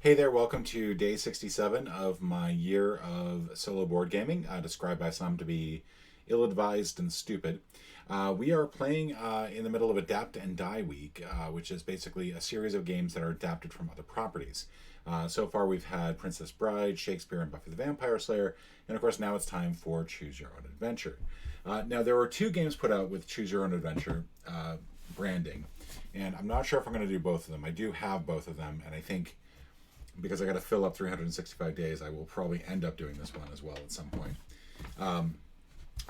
Hey there, welcome to day 67 of my year of solo board gaming, described by some to be ill advised and stupid. We are playing in the middle of Adapt and Die Week, which is basically a series of games that are adapted from other properties. So far, we've had Princess Bride, Shakespeare, and Buffy the Vampire Slayer, and of course, now it's time for Choose Your Own Adventure. Now, there were two games put out with Choose Your Own Adventure branding, and I'm not sure if I'm going to do both of them. I do have both of them, and I think because I got to fill up 365 days, I will probably end up doing this one as well at some point,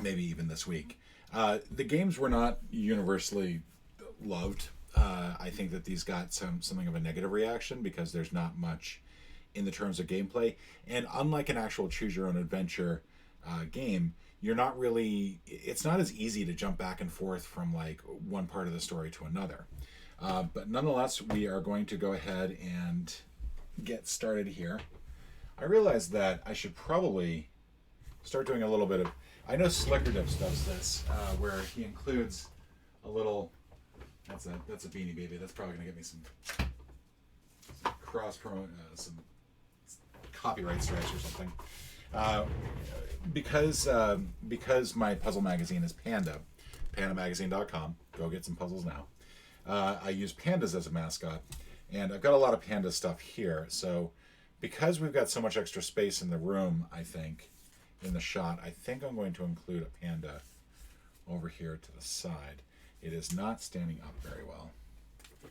maybe even this week. The games were not universally loved. I think that these got something of a negative reaction because there's not much in the terms of gameplay, and unlike an actual choose your own adventure game, you're not really. It's not as easy to jump back and forth from like one part of the story to another. But nonetheless, we are going to go ahead and get started here. I realized that I should probably start doing a little bit of. I know Slickerdips does this, where he includes a little. That's a Beanie Baby. That's probably gonna get me some cross promo, some copyright strikes or something. Because my puzzle magazine is Panda, pandamagazine.com. Go get some puzzles now. I use pandas as a mascot. And I've got a lot of panda stuff here, so because we've got so much extra space in the room, I think, in the shot, I think I'm going to include a panda over here to the side. It is not standing up very well.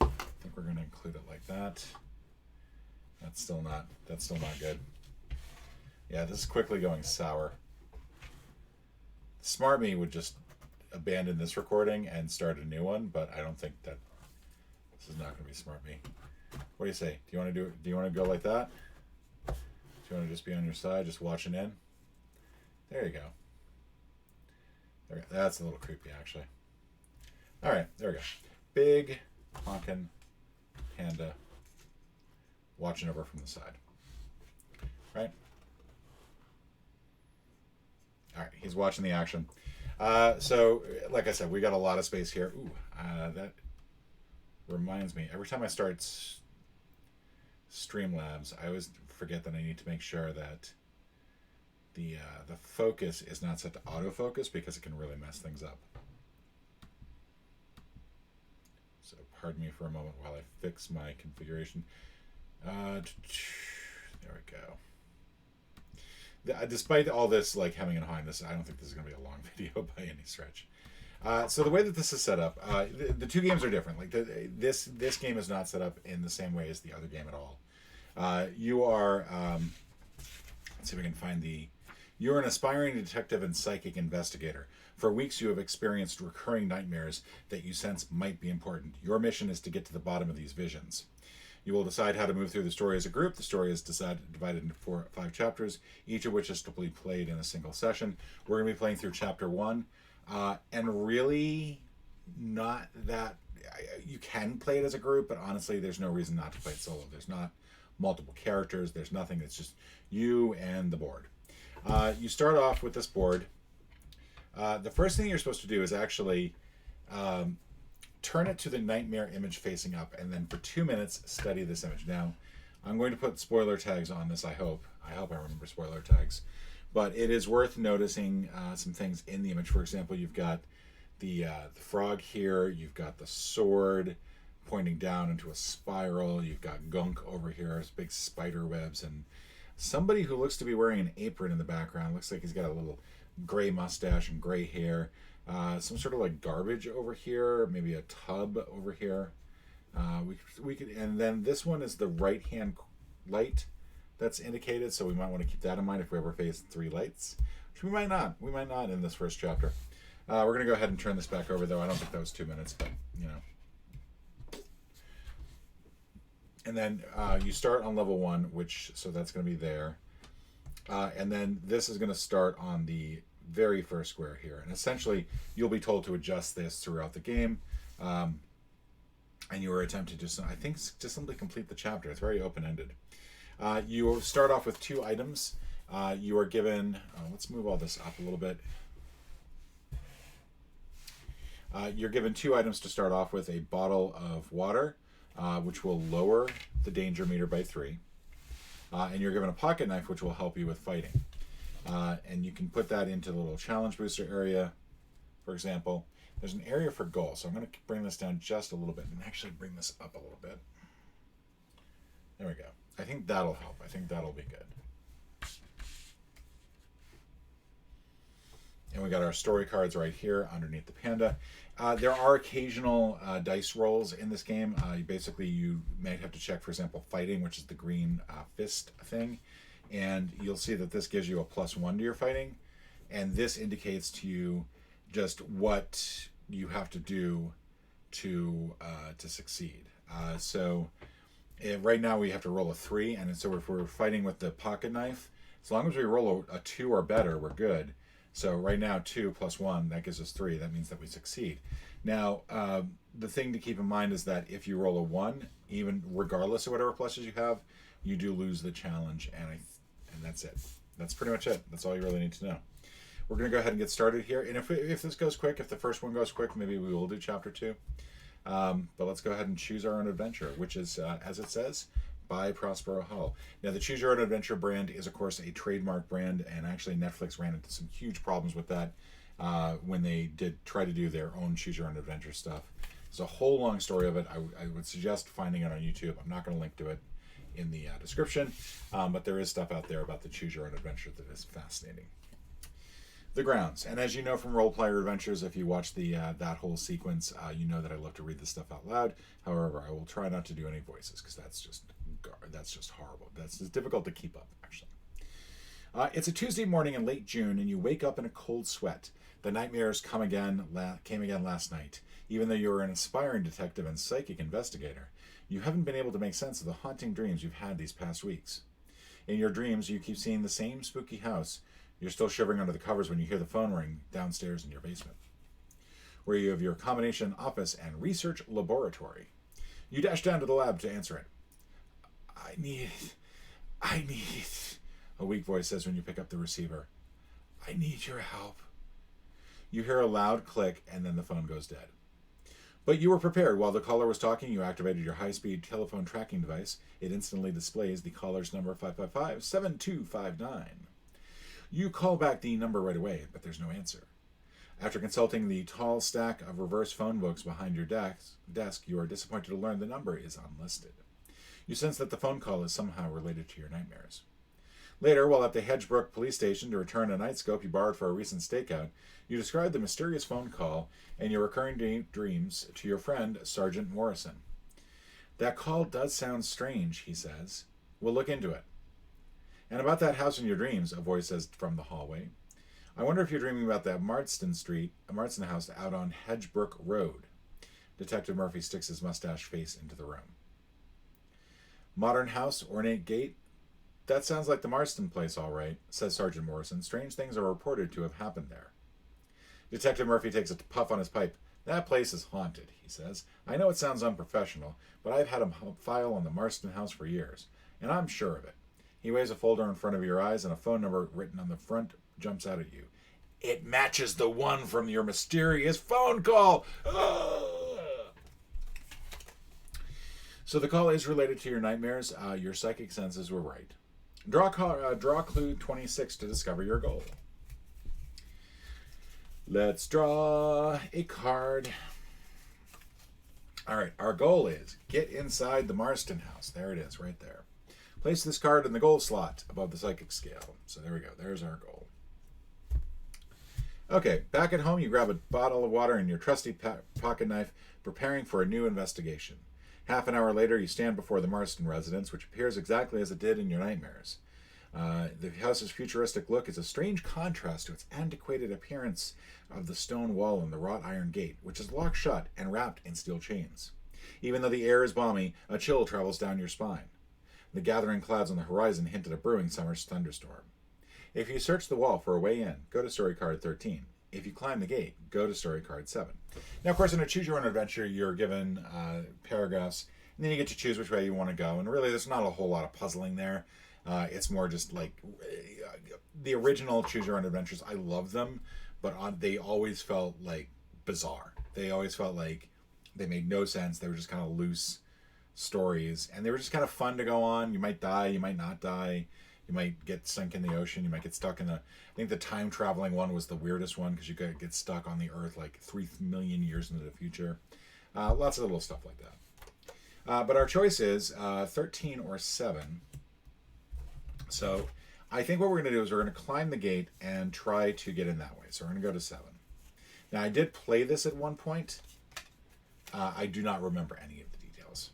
I think we're going to include it like that. That's still not good. Yeah, this is quickly going sour. Smart me would just abandon this recording and start a new one, but I don't think that this is not going to be smart me. What do you say? Do you want to do? Do you want to go like that? Do you want to just be on your side, just watching in? There you go. That's a little creepy, actually. All right, there we go. Big honkin' panda watching over from the side. Right? All right, he's watching the action. So, like I said, we got a lot of space here. Ooh, that reminds me. Every time I start Streamlabs, I always forget that I need to make sure that the focus is not set to autofocus because it can really mess things up. So pardon me for a moment while I fix my configuration. There we go. Despite all this like hemming and hawing, I don't think this is going to be a long video by any stretch. So the way that this is set up, the two games are different. Like this game is not set up in the same way as the other game at all. You are, let's see if we can find you're an aspiring detective and psychic investigator. For weeks you have experienced recurring nightmares that you sense might be important. Your mission is to get to the bottom of these visions. You will decide how to move through the story as a group. The story is divided into 5 chapters, each of which is to be played in a single session. We're going to be playing through chapter 1. And really not that you can play it as a group, but honestly there's no reason not to play it solo. There's not multiple characters, there's nothing. It's just you and the board. You start off with this board. The first thing you're supposed to do is actually turn it to the nightmare image facing up, and then for 2 minutes study this image. Now I'm going to put spoiler tags on this. I hope I remember spoiler tags. But it is worth noticing some things in the image. For example, you've got the frog here. You've got the sword pointing down into a spiral. You've got gunk over here, big spider webs, and somebody who looks to be wearing an apron in the background. Looks like he's got a little gray mustache and gray hair. Some sort of like garbage over here, maybe a tub over here. We could, and then this one is the right hand light that's indicated, so we might want to keep that in mind if we ever face 3 lights, which we might not in this first chapter. We're going to go ahead and turn this back over, though. I don't think that was 2 minutes, but you know. And then you start on level 1, so that's going to be there, and then this is going to start on the very first square here, and essentially you'll be told to adjust this throughout the game, and you are attempting to just simply complete the chapter. It's very open-ended. You start off with 2 items. You are given, let's move all this up a little bit. You're given 2 items to start off with: a bottle of water, which will lower the danger meter by 3, And you're given a pocket knife, which will help you with fighting. And you can put that into the little challenge booster area, for example. There's an area for goal, so I'm going to bring this down just a little bit and actually bring this up a little bit. There we go. I think that'll help. I think that'll be good. And we got our story cards right here underneath the panda. There are occasional dice rolls in this game. Basically, you might have to check, for example, fighting, which is the green fist thing. And you'll see that this gives you a +1 to your fighting. And this indicates to you just what you have to do to succeed. Right now we have to roll a 3. And so if we're fighting with the pocket knife, as long as we roll a 2 or better, we're good. So right now, 2 + 1, that gives us 3. That means that we succeed. Now, the thing to keep in mind is that if you roll a 1, even regardless of whatever pluses you have, you do lose the challenge, and that's it. That's pretty much it. That's all you really need to know. We're going to go ahead and get started here. And if this goes quick, if the first one goes quick, maybe we will do Chapter 2. But let's go ahead and choose our own adventure, which is, as it says, by Prospero Hull. Now, the Choose Your Own Adventure brand is, of course, a trademark brand, and actually Netflix ran into some huge problems with that when they did try to do their own Choose Your Own Adventure stuff. There's a whole long story of it. I would suggest finding it on YouTube. I'm not going to link to it in the description, but there is stuff out there about the Choose Your Own Adventure that is fascinating. The grounds. And as you know from Role Player Adventures, if you watch the that whole sequence, you know that I love to read this stuff out loud. However, I will try not to do any voices because that's just horrible. That's difficult to keep up, actually. It's a Tuesday morning in late June, and you wake up in a cold sweat. The nightmares came again last night. Even though you are an aspiring detective and psychic investigator, you haven't been able to make sense of the haunting dreams you've had these past weeks. In your dreams, you keep seeing the same spooky house. You're still shivering under the covers when you hear the phone ring downstairs in your basement, where you have your combination office and research laboratory. You dash down to the lab to answer it. I need, a weak voice says when you pick up the receiver. I need your help. You hear a loud click, and then the phone goes dead. But you were prepared. While the caller was talking, you activated your high-speed telephone tracking device. It instantly displays the caller's number 555-7259. You call back the number right away, but there's no answer. After consulting the tall stack of reverse phone books behind your desk, you are disappointed to learn the number is unlisted. You sense that the phone call is somehow related to your nightmares. Later, while at the Hedgebrook police station to return a nightscope you borrowed for a recent stakeout, you describe the mysterious phone call and your recurring dreams to your friend, Sergeant Morrison. That call does sound strange, he says. We'll look into it. And about that house in your dreams, a voice says from the hallway. I wonder if you're dreaming about that Marston house out on Hedgebrook Road. Detective Murphy sticks his mustache face into the room. Modern house, ornate gate. That sounds like the Marston place, all right, says Sergeant Morrison. Strange things are reported to have happened there. Detective Murphy takes a puff on his pipe. That place is haunted, he says. I know it sounds unprofessional, but I've had a file on the Marston house for years, and I'm sure of it. He waves a folder in front of your eyes, and a phone number written on the front jumps out at you. It matches the one from your mysterious phone call! So the call is related to your nightmares. Your psychic senses were right. Draw clue 26 to discover your goal. Let's draw a card. All right, our goal is get inside the Marston house. There it is, right there. Place this card in the goal slot above the psychic scale. So there we go. There's our goal. Okay, back at home, you grab a bottle of water and your trusty pocket knife, preparing for a new investigation. Half an hour later, you stand before the Marston residence, which appears exactly as it did in your nightmares. The house's futuristic look is a strange contrast to its antiquated appearance of the stone wall and the wrought iron gate, which is locked shut and wrapped in steel chains. Even though the air is balmy, a chill travels down your spine. The gathering clouds on the horizon hint at a brewing summer's thunderstorm. If you search the wall for a way in, go to story card 13. If you climb the gate, go to story card 7. Now, of course, in a Choose Your Own Adventure, you're given paragraphs, and then you get to choose which way you want to go. And really, there's not a whole lot of puzzling there. It's more just like the original Choose Your Own Adventures. I love them, but they always felt like bizarre. They always felt like they made no sense. They were just kind of loose stories, and they were just kind of fun to go on. You might die, you might not die, you might get sunk in the ocean, you might get stuck in the. I think the time traveling one was the weirdest one because you could get stuck on the Earth like 3 million years into the future. Lots of little stuff like that. But our choice is 13 or 7. So I think what we're going to do is we're going to climb the gate and try to get in that way. So we're going to go to 7. Now I did play this at one point. I do not remember any of the details.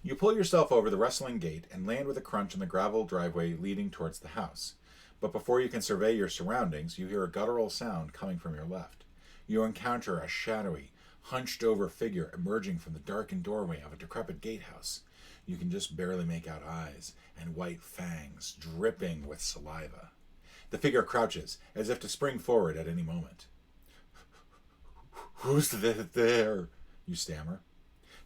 You pull yourself over the rustling gate and land with a crunch on the gravel driveway leading towards the house. But before you can survey your surroundings, you hear a guttural sound coming from your left. You encounter a shadowy, hunched-over figure emerging from the darkened doorway of a decrepit gatehouse. You can just barely make out eyes and white fangs dripping with saliva. The figure crouches, as if to spring forward at any moment. "Who's there?" you stammer.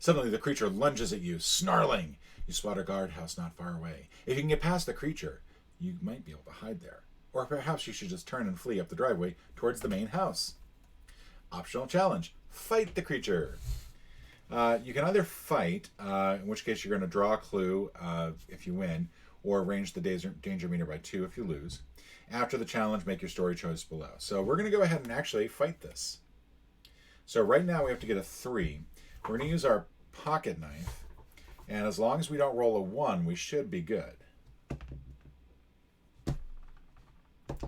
Suddenly, the creature lunges at you, snarling. You spot a guardhouse not far away. If you can get past the creature, you might be able to hide there. Or perhaps you should just turn and flee up the driveway towards the main house. Optional challenge. Fight the creature. You can either fight, in which case you're going to draw a clue if you win, or range the danger meter by 2 if you lose. After the challenge, make your story choice below. So we're going to go ahead and actually fight this. So right now we have to get a 3. We're going to use our pocket knife, and as long as we don't roll a 1, we should be good. I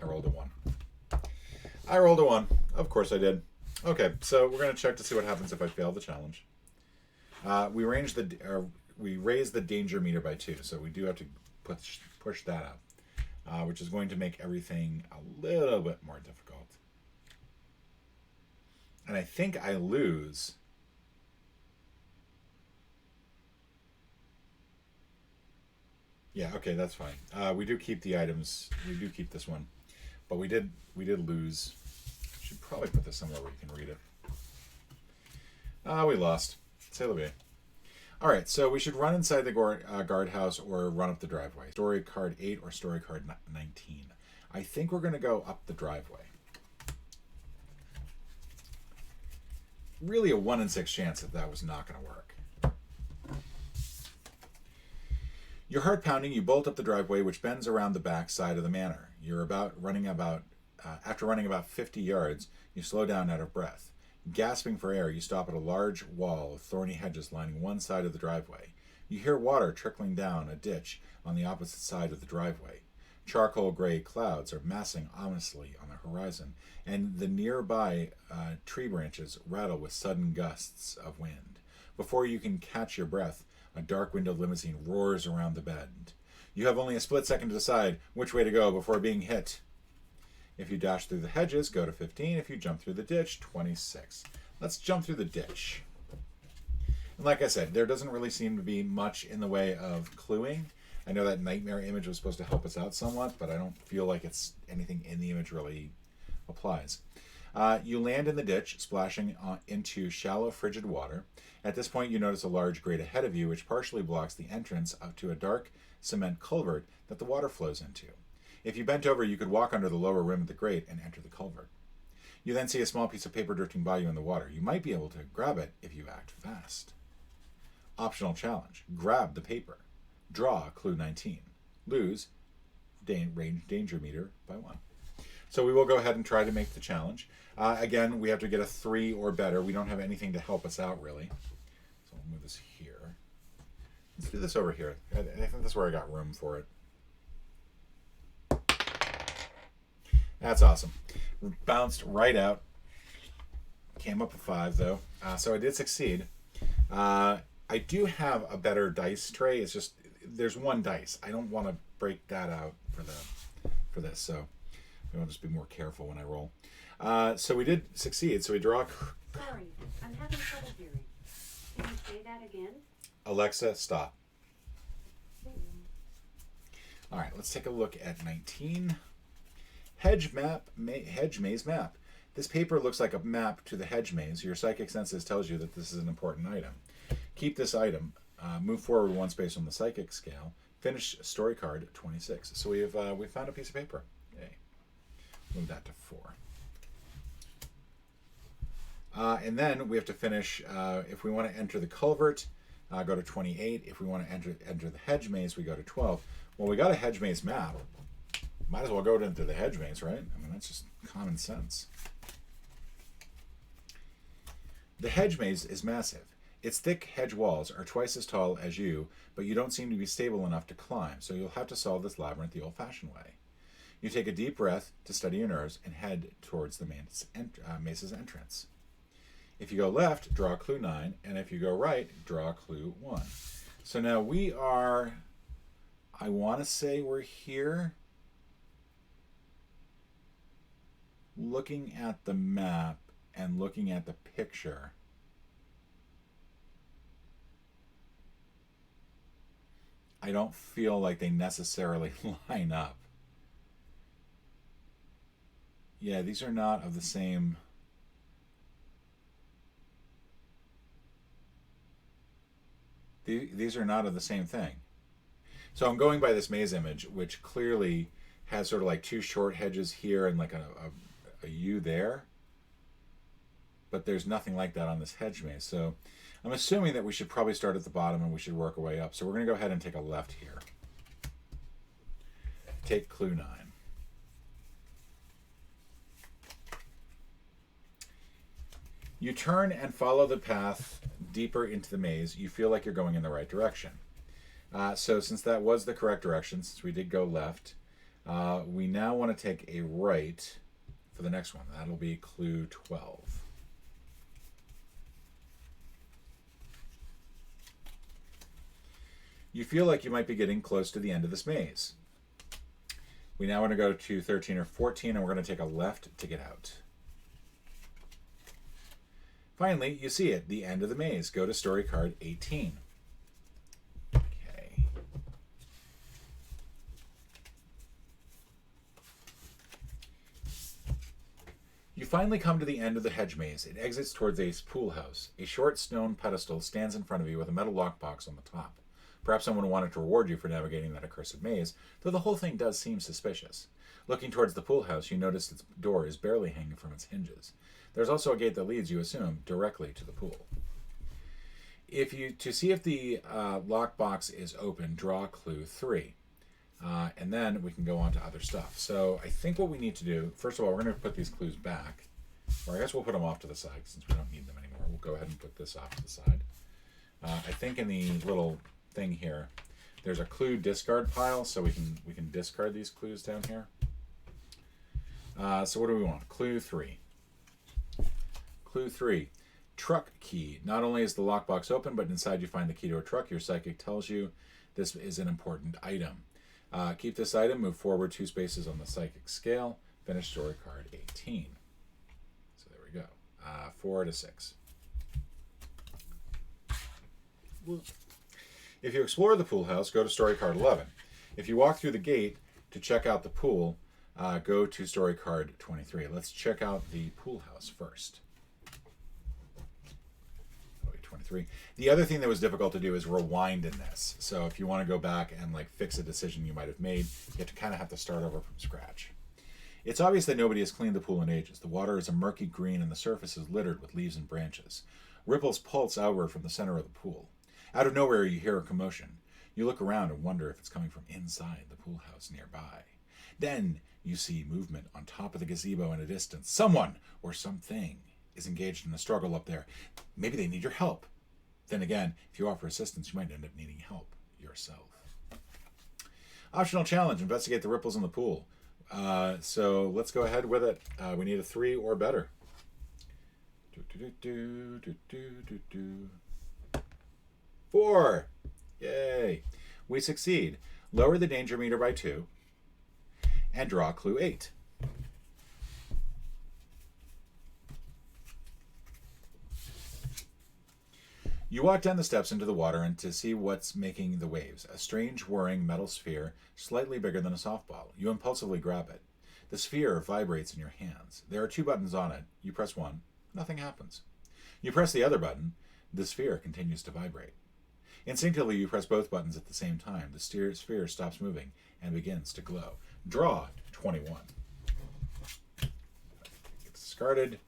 rolled a 1. I rolled a 1. Of course I did. Okay, so we're going to check to see what happens if I fail the challenge. We raise the danger meter by 2, so we do have to push that up, which is going to make everything a little bit more difficult. And I think I lose. Yeah, okay, that's fine. We do keep the items. We do keep this one, but we did lose. Should probably put this somewhere where you can read it. We lost. C'est la vie. All right, so we should run inside the guardhouse or run up the driveway. Story card 8 or story card 19. I think we're going to go up the driveway. Really a 1 in 6 chance that was not going to work. Your heart pounding, you bolt up the driveway, which bends around the back side of the manor. After running about 50 yards, you slow down out of breath. Gasping for air, you stop at a large wall of thorny hedges lining one side of the driveway. You hear water trickling down a ditch on the opposite side of the driveway. Charcoal gray clouds are massing ominously on the horizon, and the nearby tree branches rattle with sudden gusts of wind. Before you can catch your breath, a dark-windowed limousine roars around the bend. You have only a split second to decide which way to go before being hit. If you dash through the hedges, go to 15. If you jump through the ditch, 26. Let's jump through the ditch. And like I said, there doesn't really seem to be much in the way of cluing. I know that nightmare image was supposed to help us out somewhat, but I don't feel like it's anything in the image really applies. You land in the ditch, splashing into shallow, frigid water. At this point, you notice a large grate ahead of you, which partially blocks the entrance up to a dark cement culvert that the water flows into. If you bent over, you could walk under the lower rim of the grate and enter the culvert. You then see a small piece of paper drifting by you in the water. You might be able to grab it if you act fast. Optional challenge. Grab the paper. Draw clue 19. Lose range danger meter by 1. So we will go ahead and try to make the challenge. Again, we have to get a 3 or better. We don't have anything to help us out, really. So I'll move this here. Let's do this over here. I think that's where I got room for it. That's awesome. Bounced right out. Came up a 5, though. So I did succeed. I do have a better dice tray. It's just, there's 1 dice. I don't want to break that out for this, so I'll just be more careful when I roll. So we did succeed. So we draw. Sorry, I'm having trouble hearing. Can you say that again? Alexa, stop. All right, let's take a look at 19. Hedge Maze map. This paper looks like a map to the hedge maze. Your psychic senses tells you that this is an important item. Keep this item. Move forward 1 space on the psychic scale. Finish story card 26. So we found a piece of paper. Yay. Move that to 4. And then we have to finish, if we want to enter the culvert, go to 28. If we want to enter the hedge maze, we go to 12. Well, we got a hedge maze map. Might as well go into the hedge maze, right? I mean, that's just common sense. The hedge maze is massive. Its thick hedge walls are twice as tall as you, but you don't seem to be stable enough to climb, so you'll have to solve this labyrinth the old-fashioned way. You take a deep breath to steady your nerves and head towards the maze's entrance. If you go left, draw clue 9, and if you go right, draw clue 1. So now we are, I want to say we're here, looking at the map and looking at the picture. I don't feel like they necessarily line up. Yeah, these are not of the same. These are not of the same thing. So I'm going by this maze image, which clearly has sort of like two short hedges here and like a U there. But there's nothing like that on this hedge maze. So I'm assuming that we should probably start at the bottom and we should work our way up. So we're going to go ahead and take a left here. Take clue 9. You turn and follow the path deeper into the maze. You feel like you're going in the right direction. So since that was the correct direction, since we did go left, we now want to take a right for the next one. That'll be clue 12. You feel like you might be getting close to the end of this maze. We now want to go to 13 or 14, and we're going to take a left to get out. Finally, you see it, the end of the maze. Go to story card 18. Okay. You finally come to the end of the hedge maze. It exits towards a pool house. A short stone pedestal stands in front of you with a metal lockbox on the top. Perhaps someone wanted to reward you for navigating that accursed maze, though the whole thing does seem suspicious. Looking towards the pool house, you notice its door is barely hanging from its hinges. There's also a gate that leads, you assume, directly to the pool. To see if the lockbox is open, draw clue 3. And then we can go on to other stuff. So I think what we need to do, first of all, we're going to put these clues back. Or I guess we'll put them off to the side since we don't need them anymore. We'll go ahead and put this off to the side. I think in the little thing here, there's a clue discard pile, so we can discard these clues down here. So what do we want? Clue 3. Clue 3. Truck key. Not only is the lockbox open, but inside you find the key to a truck. Your psychic tells you this is an important item. Keep this item, move forward 2 spaces on the psychic scale. Finish story card 18. So there we go. 4 to 6. If you explore the pool house, go to story card 11. If you walk through the gate to check out the pool, go to story card 23. Let's check out the pool house first. 23. The other thing that was difficult to do is rewind in this. So if you want to go back and like fix a decision you might have made, you have to kind of have to start over from scratch. It's obvious that nobody has cleaned the pool in ages. The water is a murky green and the surface is littered with leaves and branches. Ripples pulse outward from the center of the pool. Out of nowhere, you hear a commotion. You look around and wonder if it's coming from inside the pool house nearby. Then you see movement on top of the gazebo in a distance. Someone or something is engaged in a struggle up there. Maybe they need your help. Then again, if you offer assistance, you might end up needing help yourself. Optional challenge, investigate the ripples in the pool. So let's go ahead with it. We need a 3 or better. 4. Yay. We succeed. Lower the danger meter by 2 and draw clue 8. You walk down the steps into the water and to see what's making the waves. A strange whirring metal sphere, slightly bigger than a softball. You impulsively grab it. The sphere vibrates in your hands. There are 2 buttons on it. You press one, nothing happens. You press the other button, the sphere continues to vibrate. Instinctively, you press both buttons at the same time. The sphere stops moving and begins to glow. Draw 21. Get discarded.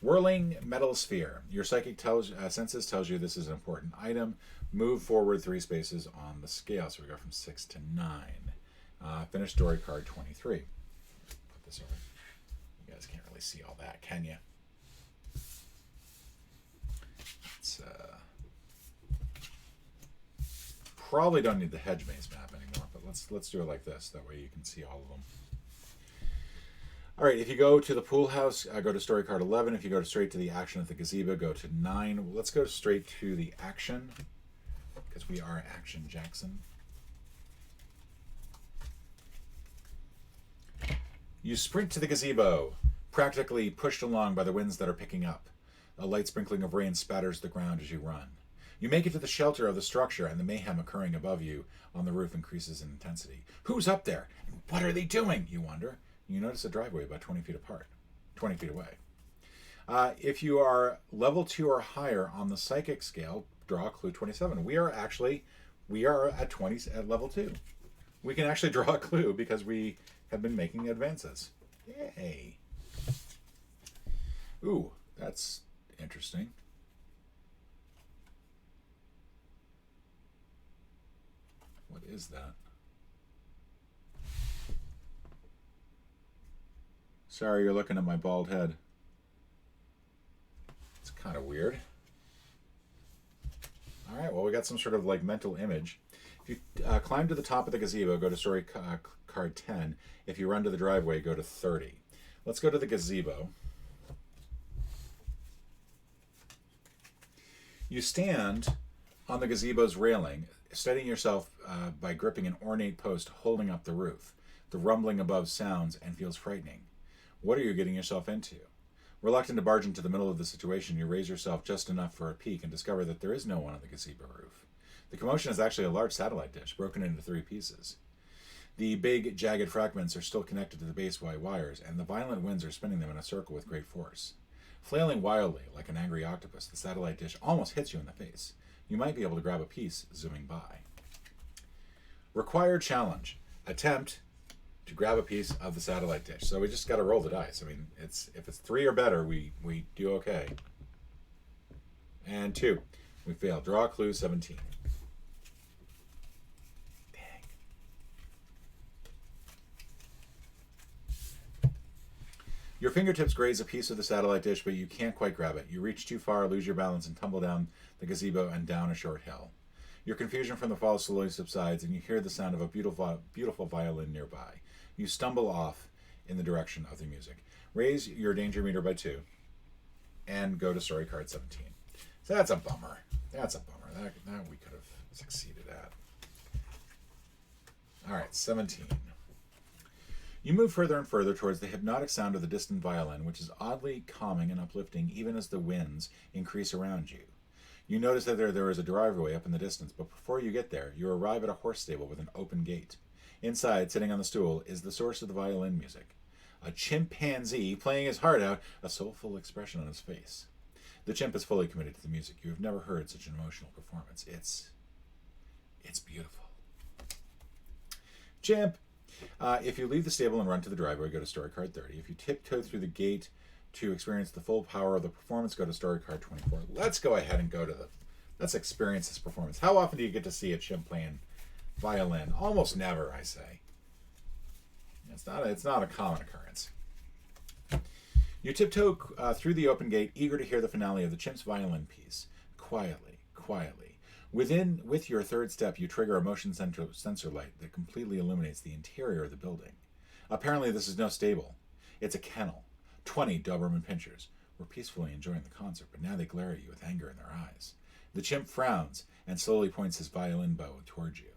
Whirling metal sphere. Your psychic senses tells you this is an important item. Move forward 3 spaces on the scale. So we go from 6 to 9. Finish story card 23. Put this over. You guys can't really see all that, can you? It's probably don't need the Hedge Maze map anymore, but let's do it like this. That way you can see all of them. All right, if you go to the pool house, go to story card 11. If you go straight to the action at the gazebo, go to 9. Well, let's go straight to the action, because we are Action Jackson. You sprint to the gazebo, practically pushed along by the winds that are picking up. A light sprinkling of rain spatters the ground as you run. You make it to the shelter of the structure, and the mayhem occurring above you on the roof increases in intensity. Who's up there? And what are they doing, you wonder? You notice a driveway about 20 feet apart, 20 feet away. If you are level 2 or higher on the psychic scale, draw a clue 27. We are at level 2. We can actually draw a clue because we have been making advances. Yay. Ooh, that's interesting. What is that? Sorry, you're looking at my bald head. It's kind of weird. All right, well, we got some sort of like mental image. If you climb to the top of the gazebo, go to story card 10. If you run to the driveway, go to 30. Let's go to the gazebo. You stand on the gazebo's railing, steadying yourself by gripping an ornate post holding up the roof. The rumbling above sounds and feels frightening. What are you getting yourself into? Reluctant to barge into the middle of the situation, you raise yourself just enough for a peek and discover that there is no one on the gazebo roof. The commotion is actually a large satellite dish, broken into 3 pieces. The big, jagged fragments are still connected to the base by wires, and the violent winds are spinning them in a circle with great force. Flailing wildly, like an angry octopus, the satellite dish almost hits you in the face. You might be able to grab a piece zooming by. Required challenge. Attempt to grab a piece of the satellite dish. So we just got to roll the dice. I mean, if it's 3 or better, we do okay. And 2. We fail. Draw a clue 17. Your fingertips graze a piece of the satellite dish, but you can't quite grab it. You reach too far, lose your balance, and tumble down the gazebo and down a short hill. Your confusion from the fall slowly subsides, and you hear the sound of a beautiful violin nearby. You stumble off in the direction of the music. Raise your danger meter by 2, and go to story card 17. So that's a bummer. That's a bummer. That we could have succeeded at. All right, 17. You move further and further towards the hypnotic sound of the distant violin, which is oddly calming and uplifting even as the winds increase around you. You notice that there is a driveway up in the distance, but before you get there, you arrive at a horse stable with an open gate. Inside, sitting on the stool, is the source of the violin music. A chimpanzee playing his heart out, a soulful expression on his face. The chimp is fully committed to the music. You have never heard such an emotional performance. It's beautiful. Chimp! If you leave the stable and run to the driveway, go to story card 30. If you tiptoe through the gate to experience the full power of the performance, go to story card 24. Let's go ahead and let's experience this performance. How often do you get to see a chimp playing violin? Almost never, I say. It's not a common occurrence. You tiptoe through the open gate, eager to hear the finale of the chimp's violin piece. Quietly. With your third step, you trigger a motion sensor light that completely illuminates the interior of the building. Apparently, this is no stable. It's a kennel. 20 Doberman Pinschers were peacefully enjoying the concert, but now they glare at you with anger in their eyes. The chimp frowns and slowly points his violin bow towards you.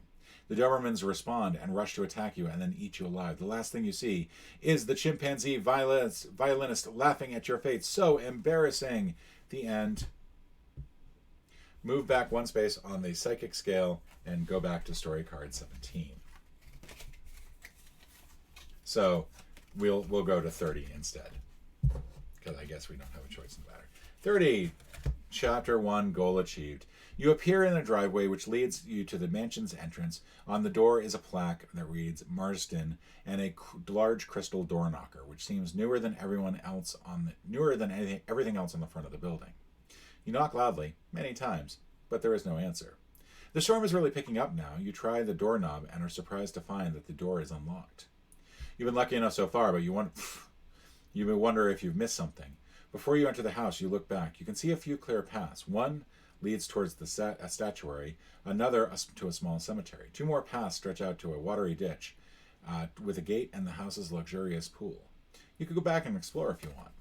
The Dobermans respond and rush to attack you and then eat you alive. The last thing you see is the chimpanzee violinist laughing at your fate. So embarrassing. The end. Move back 1 space on the psychic scale and go back to story card 17. So we'll go to 30 instead, because I guess we don't have a choice in the matter. 30. Chapter 1, goal achieved. You appear in a driveway which leads you to the mansion's entrance. On the door is a plaque that reads Marsden and a large crystal door knocker, which seems newer than everything else on the front of the building. You knock loudly, many times, but there is no answer. The storm is really picking up now. You try the doorknob and are surprised to find that the door is unlocked. You've been lucky enough so far, but you may wonder if you've missed something. Before you enter the house, you look back. You can see a few clear paths. One leads towards the statuary, another to a small cemetery. Two more paths stretch out to a watery ditch with a gate and the house's luxurious pool. You could go back and explore if you want.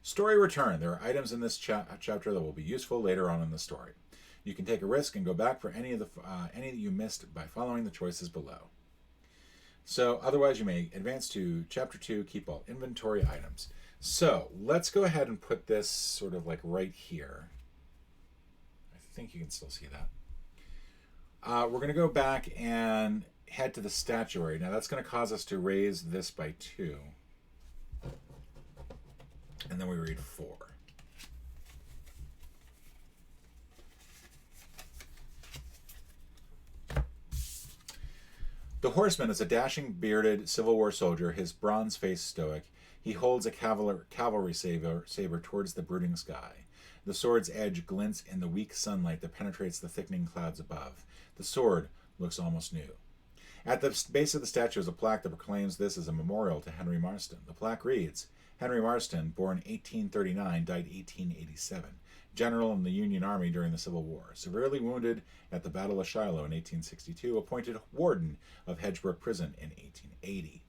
Story return. There are items in this chapter that will be useful later on in the story. You can take a risk and go back for any that you missed by following the choices below. So otherwise you may advance to Chapter 2, keep all inventory items. So let's go ahead and put this sort of like right here. I think you can still see that. We're going to go back and head to the statuary. Now that's going to cause us to raise this by 2. And then we read 4. The horseman is a dashing, bearded Civil War soldier, his bronze face stoic. He holds a cavalry saber towards the brooding sky. The sword's edge glints in the weak sunlight that penetrates the thickening clouds above. The sword looks almost new. At the base of the statue is a plaque that proclaims this as a memorial to Henry Marsden. The plaque reads, Henry Marsden, born 1839, died 1887. General in the Union Army during the Civil War, severely wounded at the Battle of Shiloh in 1862, appointed warden of Hedgebrook Prison in 1880.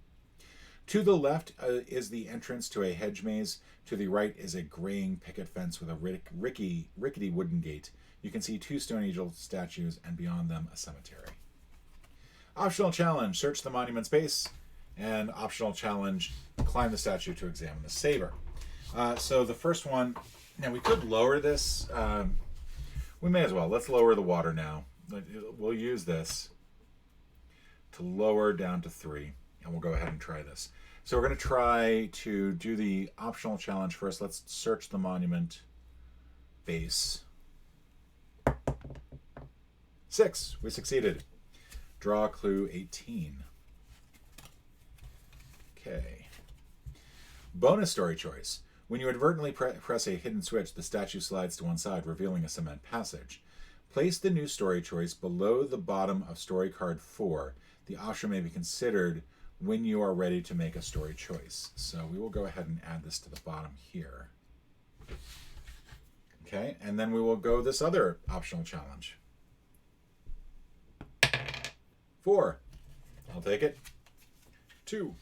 To the left is the entrance to a hedge maze. To the right is a graying picket fence with a rickety wooden gate. You can see 2 Stone Angel statues, and beyond them a cemetery. Optional challenge, search the monument's base. And optional challenge, climb the statue to examine the saber. So the first one, now we could lower this. We may as well. Let's lower the water now. We'll use this to lower down to 3. And we'll go ahead and try this. So we're going to try to do the optional challenge first. Let's search the monument base. 6. We succeeded. Draw clue 18. Okay. Bonus story choice. When you inadvertently press a hidden switch, the statue slides to one side, revealing a cement passage. Place the new story choice below the bottom of story card 4. The option may be considered when you are ready to make a story choice. So we will go ahead and add this to the bottom here. Okay, and then we will go this other optional challenge. 4. I'll take it. 2.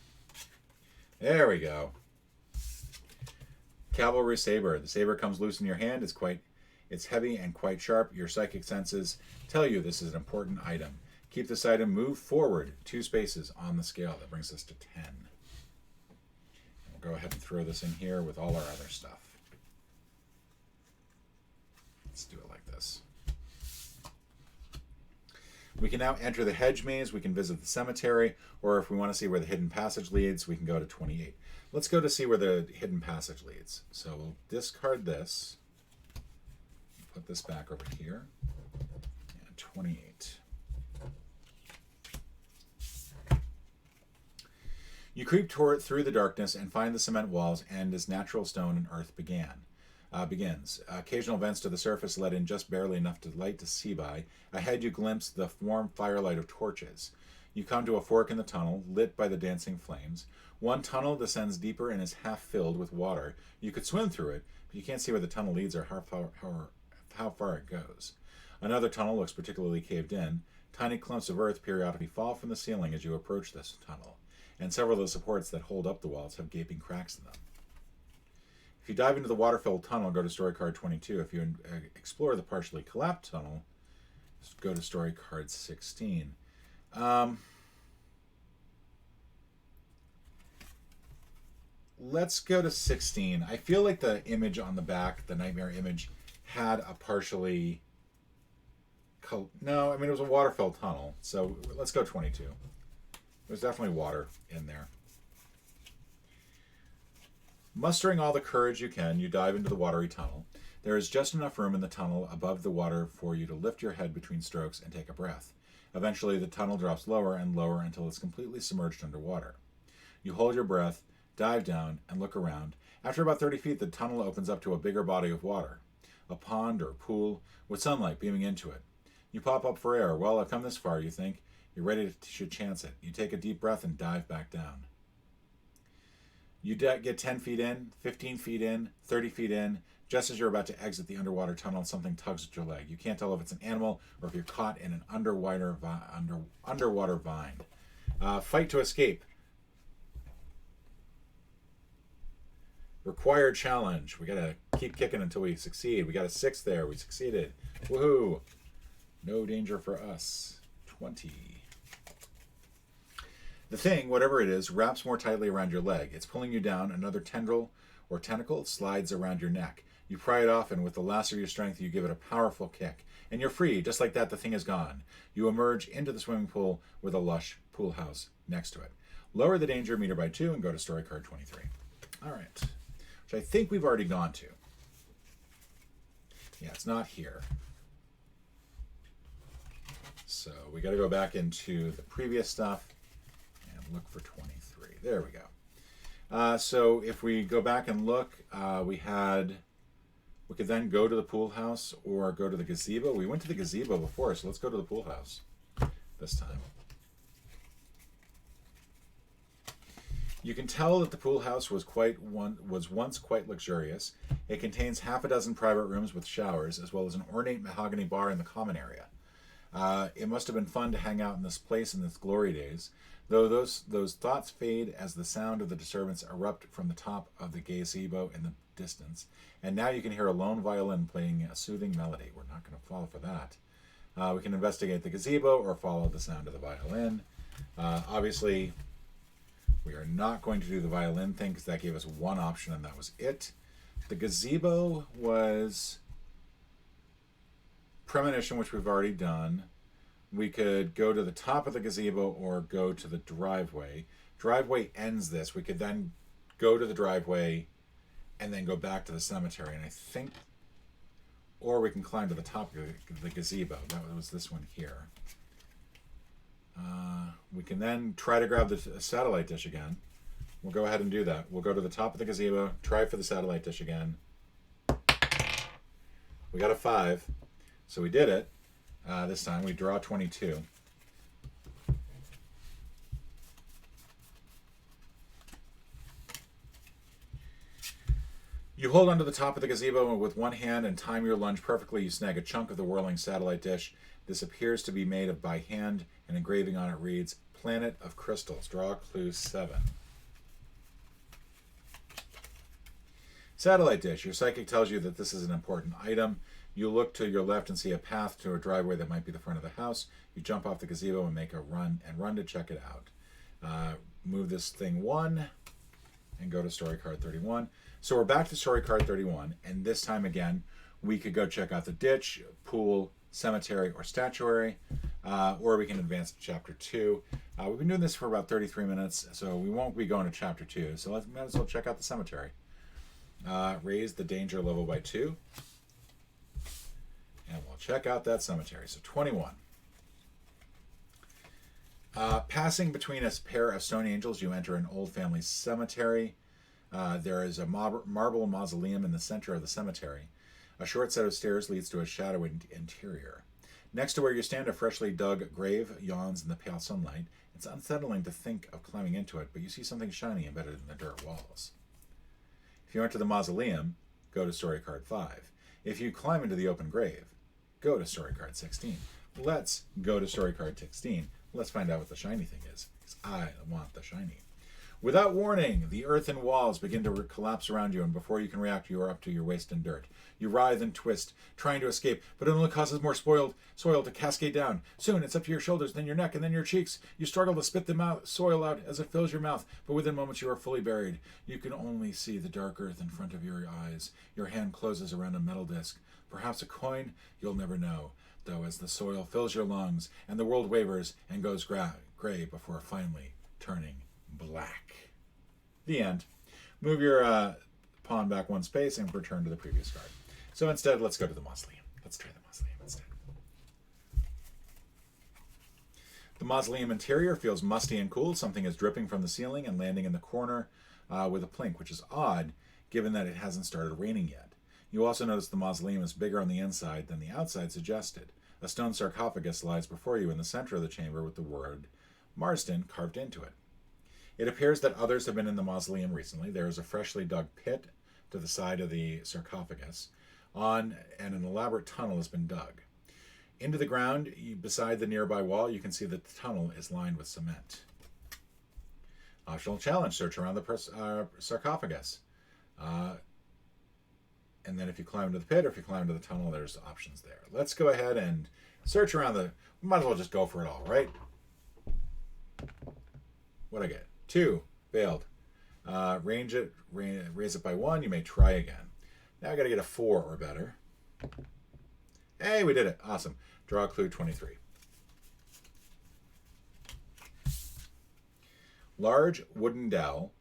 There we go. Cavalry saber. The saber comes loose in your hand. It's heavy and quite sharp. Your psychic senses tell you this is an important item. Keep this item moved forward 2 spaces on the scale. That brings us to 10. We'll go ahead and throw this in here with all our other stuff. Let's do it like this. We can now enter the hedge maze. We can visit the cemetery, or if we want to see where the hidden passage leads, we can go to 28. Let's go to see where the hidden passage leads. So we'll discard this. Put this back over here. And 28. You creep through the darkness and find the cement walls end as natural stone and earth begins. Occasional vents to the surface let in just barely enough light to see by. Ahead you glimpse the warm firelight of torches. You come to a fork in the tunnel, lit by the dancing flames. One tunnel descends deeper and is half filled with water. You could swim through it, but you can't see where the tunnel leads or how far it goes. Another tunnel looks particularly caved in. Tiny clumps of earth periodically fall from the ceiling as you approach this tunnel, and several of the supports that hold up the walls have gaping cracks in them. If you dive into the water-filled tunnel, go to story card 22. If you explore the partially collapsed tunnel, just go to story card 16. Let's go to 16. I feel like the image on the back, the nightmare image, had a partially... No, I mean, it was a water-filled tunnel. So let's go 22. There's definitely water in there. Mustering all the courage you can, you dive into the watery tunnel. There is just enough room in the tunnel above the water for you to lift your head between strokes and take a breath. Eventually, the tunnel drops lower and lower until it's completely submerged underwater. You hold your breath, dive down, and look around. After about 30 feet, the tunnel opens up to a bigger body of water, a pond or pool with sunlight beaming into it. You pop up for air. Well, I've come this far, you think. You're ready to chance it. You take a deep breath and dive back down. You get 10 feet in, 15 feet in, 30 feet in. Just as you're about to exit the underwater tunnel, something tugs at your leg. You can't tell if it's an animal or if you're caught in an underwater vine. Fight to escape. Required challenge. We gotta keep kicking until we succeed. We got a 6 there. We succeeded. Woohoo! No danger for us. 20. The thing, whatever it is, wraps more tightly around your leg. It's pulling you down. Another tendril or tentacle slides around your neck. You pry it off, and with the last of your strength, you give it a powerful kick. And you're free. Just like that, the thing is gone. You emerge into the swimming pool with a lush pool house next to it. Lower the danger meter by 2 and go to story card 23. All right. Which I think we've already gone to. Yeah, it's not here. So we got to go back into the previous stuff and look for 23. There we go. So if we go back and look, we could then go to the pool house or go to the gazebo. We went to the gazebo before, so let's go to the pool house this time. You can tell that the pool house was once quite luxurious. It contains half a dozen private rooms with showers, as well as an ornate mahogany bar in the common area. It must have been fun to hang out in this place in its glory days, though those thoughts fade as the sound of the disturbance erupt from the top of the gazebo in the distance. And now you can hear a lone violin playing a soothing melody. We're not going to fall for that. We can investigate the gazebo or follow the sound of the violin. Obviously, we are not going to do the violin thing because that gave us one option and that was it. The gazebo was premonition, which we've already done. We could go to the top of the gazebo or go to the driveway. Driveway ends this. We could then go to the driveway and then go back to the cemetery. And I think, or we can climb to the top of the gazebo. That was this one here. We can then try to grab the satellite dish again. We'll go ahead and do that. We'll go to the top of the gazebo, try for the satellite dish again. We got a 5. So we did it. This time we draw 22. You hold onto the top of the gazebo with one hand and time your lunge perfectly. You snag a chunk of the whirling satellite dish. This appears to be made by hand. An engraving on it reads, Planet of Crystals. Draw clue 7. Satellite dish. Your psychic tells you that this is an important item. You look to your left and see a path to a driveway that might be the front of the house. You jump off the gazebo and make a run to check it out. Move this thing 1 and go to story card 31. So we're back to story card 31, and this time again, we could go check out the ditch, pool, cemetery, or statuary, or we can advance to chapter 2. We've been doing this for about 33 minutes, so we won't be going to chapter 2. So let's might as well check out the cemetery. Raise the danger level by 2. And we'll check out that cemetery. So 21. Passing between a pair of stone angels, you enter an old family cemetery. There is a marble mausoleum in the center of the cemetery. A short set of stairs leads to a shadowy interior. Next to where you stand, a freshly dug grave yawns in the pale sunlight. It's unsettling to think of climbing into it, but you see something shiny embedded in the dirt walls. If you enter the mausoleum, go to story card 5. If you climb into the open grave, go to story card 16. Let's go to story card 16. Let's find out what the shiny thing is, because I want the shiny. Without warning, the earthen walls begin to collapse around you, and before you can react, you are up to your waist in dirt. You writhe and twist, trying to escape, but it only causes more soil to cascade down. Soon, it's up to your shoulders, then your neck, and then your cheeks. You struggle to spit the soil out as it fills your mouth, but within moments you are fully buried. You can only see the dark earth in front of your eyes. Your hand closes around a metal disc. Perhaps a coin? You'll never know, though, as the soil fills your lungs, and the world wavers and goes gray before finally turning black. The end. Move your pawn back 1 space and return to the previous card. So instead, let's go to the mausoleum. Let's try the mausoleum instead. The mausoleum interior feels musty and cool. Something is dripping from the ceiling and landing in the corner with a plink, which is odd, given that it hasn't started raining yet. You also notice the mausoleum is bigger on the inside than the outside suggested. A stone sarcophagus lies before you in the center of the chamber with the word Marsden carved into it. It appears that others have been in the mausoleum recently. There is a freshly dug pit to the side of the sarcophagus, and an elaborate tunnel has been dug. Into the ground, beside the nearby wall, you can see that the tunnel is lined with cement. Optional challenge, search around the sarcophagus. And then if you climb to the pit or if you climb to the tunnel, there's options there. Let's go ahead and search around we might as well just go for it all, right? What'd I get? 2. Failed. Raise it by 1. You may try again. Now I got to get a 4 or better. Hey, we did it. Awesome. Draw a clue 23. Large wooden dowel.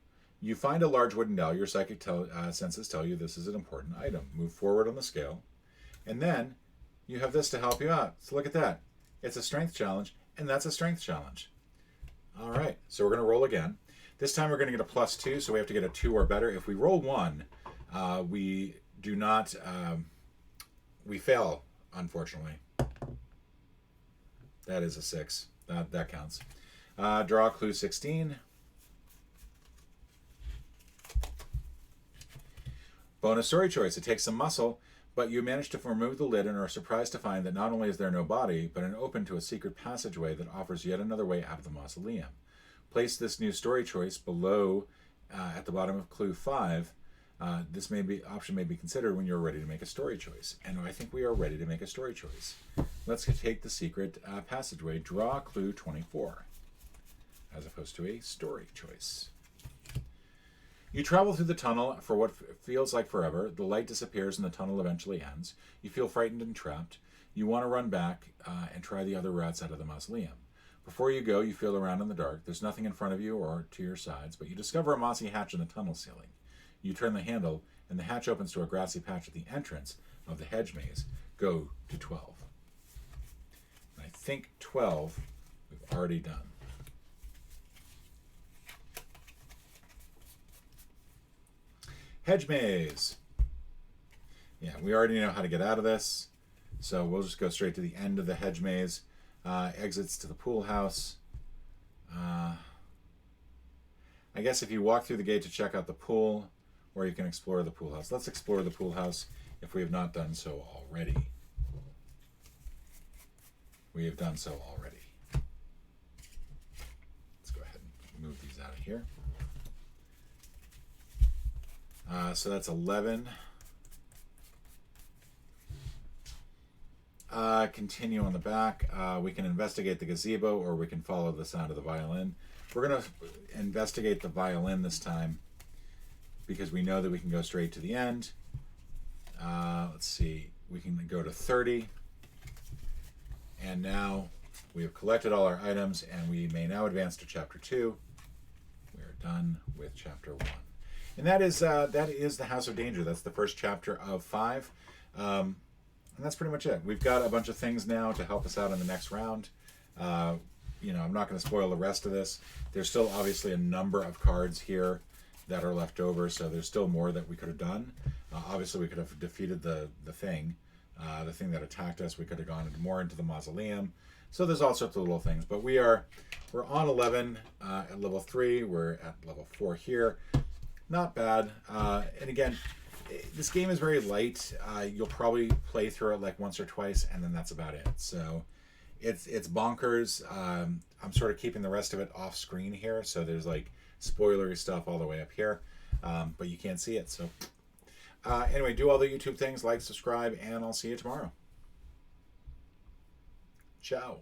You find a large wooden dowel. Your psychic senses tell you this is an important item. Move forward on the scale. And then you have this to help you out. So look at that. It's a strength challenge, and that's a strength challenge. All right, so we're going to roll again. This time we're going to get a +2, so we have to get a 2 or better. If we roll 1, we do not, we fail, unfortunately. That is a 6. That counts. Draw clue 16. Bonus story choice. It takes some muscle, but you manage to remove the lid and are surprised to find that not only is there no body, but an open to a secret passageway that offers yet another way out of the mausoleum. Place this new story choice below at the bottom of clue 5. This option may be considered when you're ready to make a story choice. And I think we are ready to make a story choice. Let's take the secret passageway. Draw clue 24 as opposed to a story choice. You travel through the tunnel for what feels like forever. The light disappears and the tunnel eventually ends. You feel frightened and trapped. You want to run back and try the other routes out of the mausoleum. Before you go, you feel around in the dark. There's nothing in front of you or to your sides, but you discover a mossy hatch in the tunnel ceiling. You turn the handle, and the hatch opens to a grassy patch at the entrance of the Hedge Maze. Go to 12. And I think 12 we've already done. Hedge Maze. Yeah, we already know how to get out of this, so we'll just go straight to the end of the Hedge Maze. Exits to the pool house. I guess if you walk through the gate to check out the pool, or you can explore the pool house. Let's explore the pool house if we have not done so already. We have done so already. Let's go ahead and move these out of here. So that's 11. Continue on the back. We can investigate the gazebo, or we can follow the sound of the violin. We're going to investigate the violin this time because we know that we can go straight to the end. Let's see. We can go to 30. And now we have collected all our items, and we may now advance to Chapter 2. We are done with Chapter 1. And that is the House of Danger. That's the first chapter of 5. And that's pretty much it. We've got a bunch of things now to help us out in the next round. I'm not going to spoil the rest of this. There's still obviously a number of cards here that are left over, so there's still more that we could have done. Obviously, we could have defeated the thing that attacked us. We could have gone more into the mausoleum. So there's all sorts of little things. But we're on 11 at level 3. We're at level 4 here. Not bad. And again, this game is very light. You'll probably play through it like once or twice, and then that's about it. So it's bonkers. I'm sort of keeping the rest of it off screen here, so there's like spoilery stuff all the way up here, but you can't see it. So anyway, do all the YouTube things, like, subscribe, and I'll see you tomorrow. Ciao.